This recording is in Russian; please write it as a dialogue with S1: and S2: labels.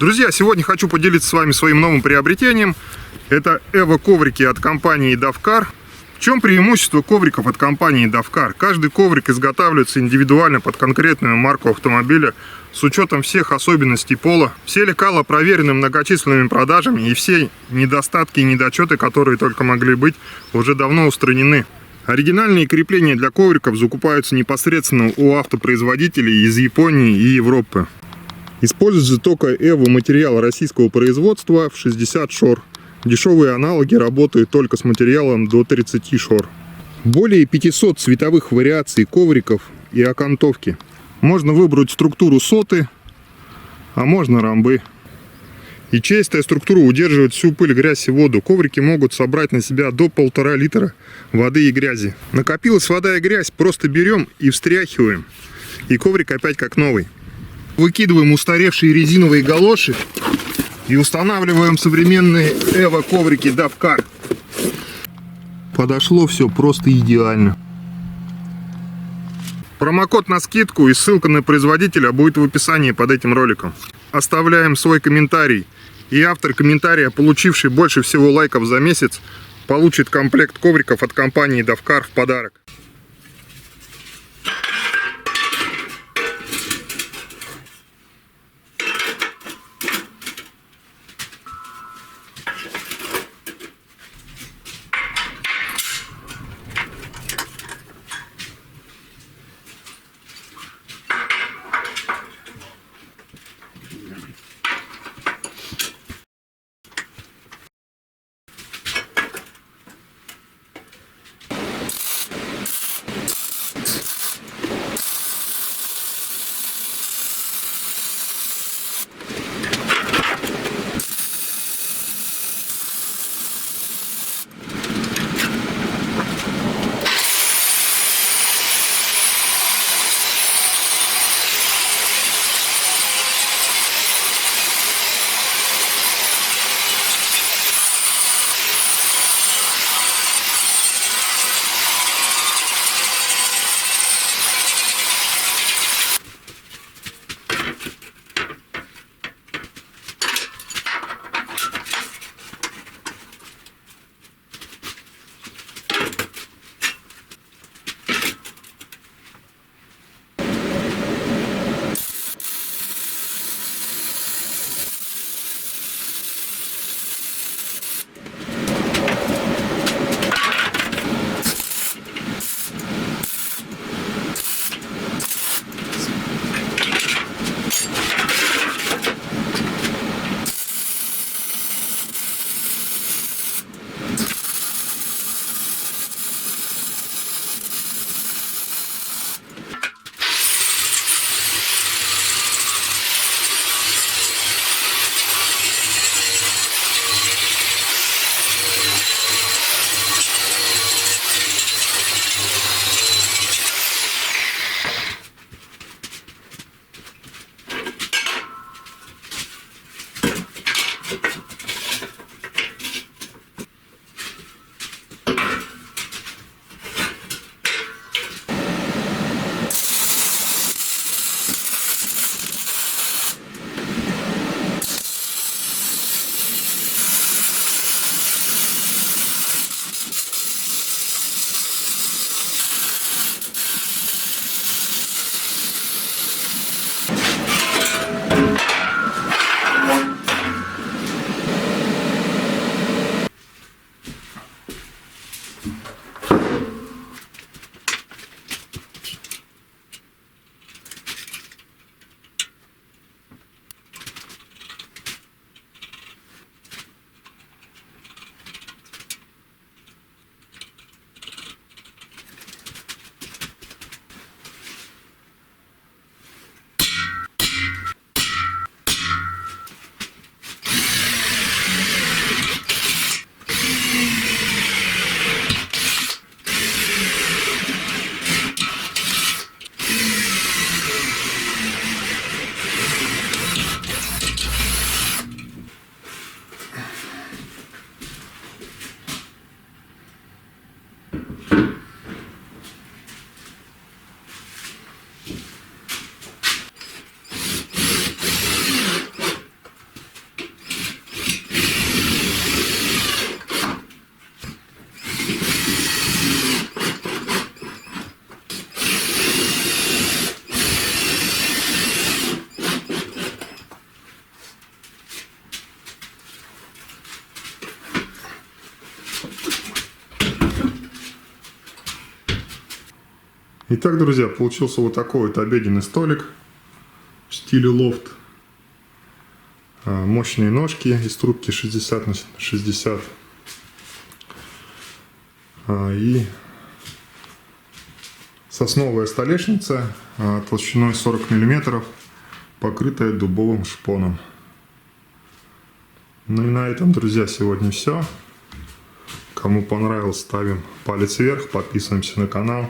S1: Друзья, сегодня хочу поделиться с вами своим новым приобретением. Это эво-коврики от компании Davcar. В чем преимущество ковриков от компании Davcar? Каждый коврик изготавливается индивидуально под конкретную марку автомобиля с учетом всех особенностей пола. Все лекала проверены многочисленными продажами, и все недостатки и недочеты, которые только могли быть, уже давно устранены. Оригинальные крепления для ковриков закупаются непосредственно у автопроизводителей из Японии и Европы. Используется только эво-материал российского производства в 60 шор. Дешевые аналоги работают только с материалом до 30 шор. Более 500 цветовых вариаций ковриков и окантовки. Можно выбрать структуру соты, а можно ромбы. И чистая структура удерживает всю пыль, грязь и воду. Коврики могут собрать на себя до 1,5 литра воды и грязи. Накопилась вода и грязь, просто берем и встряхиваем. И коврик опять как новый. Выкидываем устаревшие резиновые галоши и устанавливаем современные эво-коврики Davcar. Подошло все просто идеально. Промокод на скидку и ссылка на производителя будет в описании под этим роликом. Оставляем свой комментарий. И автор комментария, получивший больше всего лайков за месяц, получит комплект ковриков от компании Davcar в подарок. Итак, друзья, получился вот такой вот обеденный столик в стиле лофт. Мощные ножки из трубки 60 на 60. И сосновая столешница толщиной 40 мм, покрытая дубовым шпоном. Ну и на этом, друзья, сегодня все. Кому понравилось, ставим палец вверх, подписываемся на канал.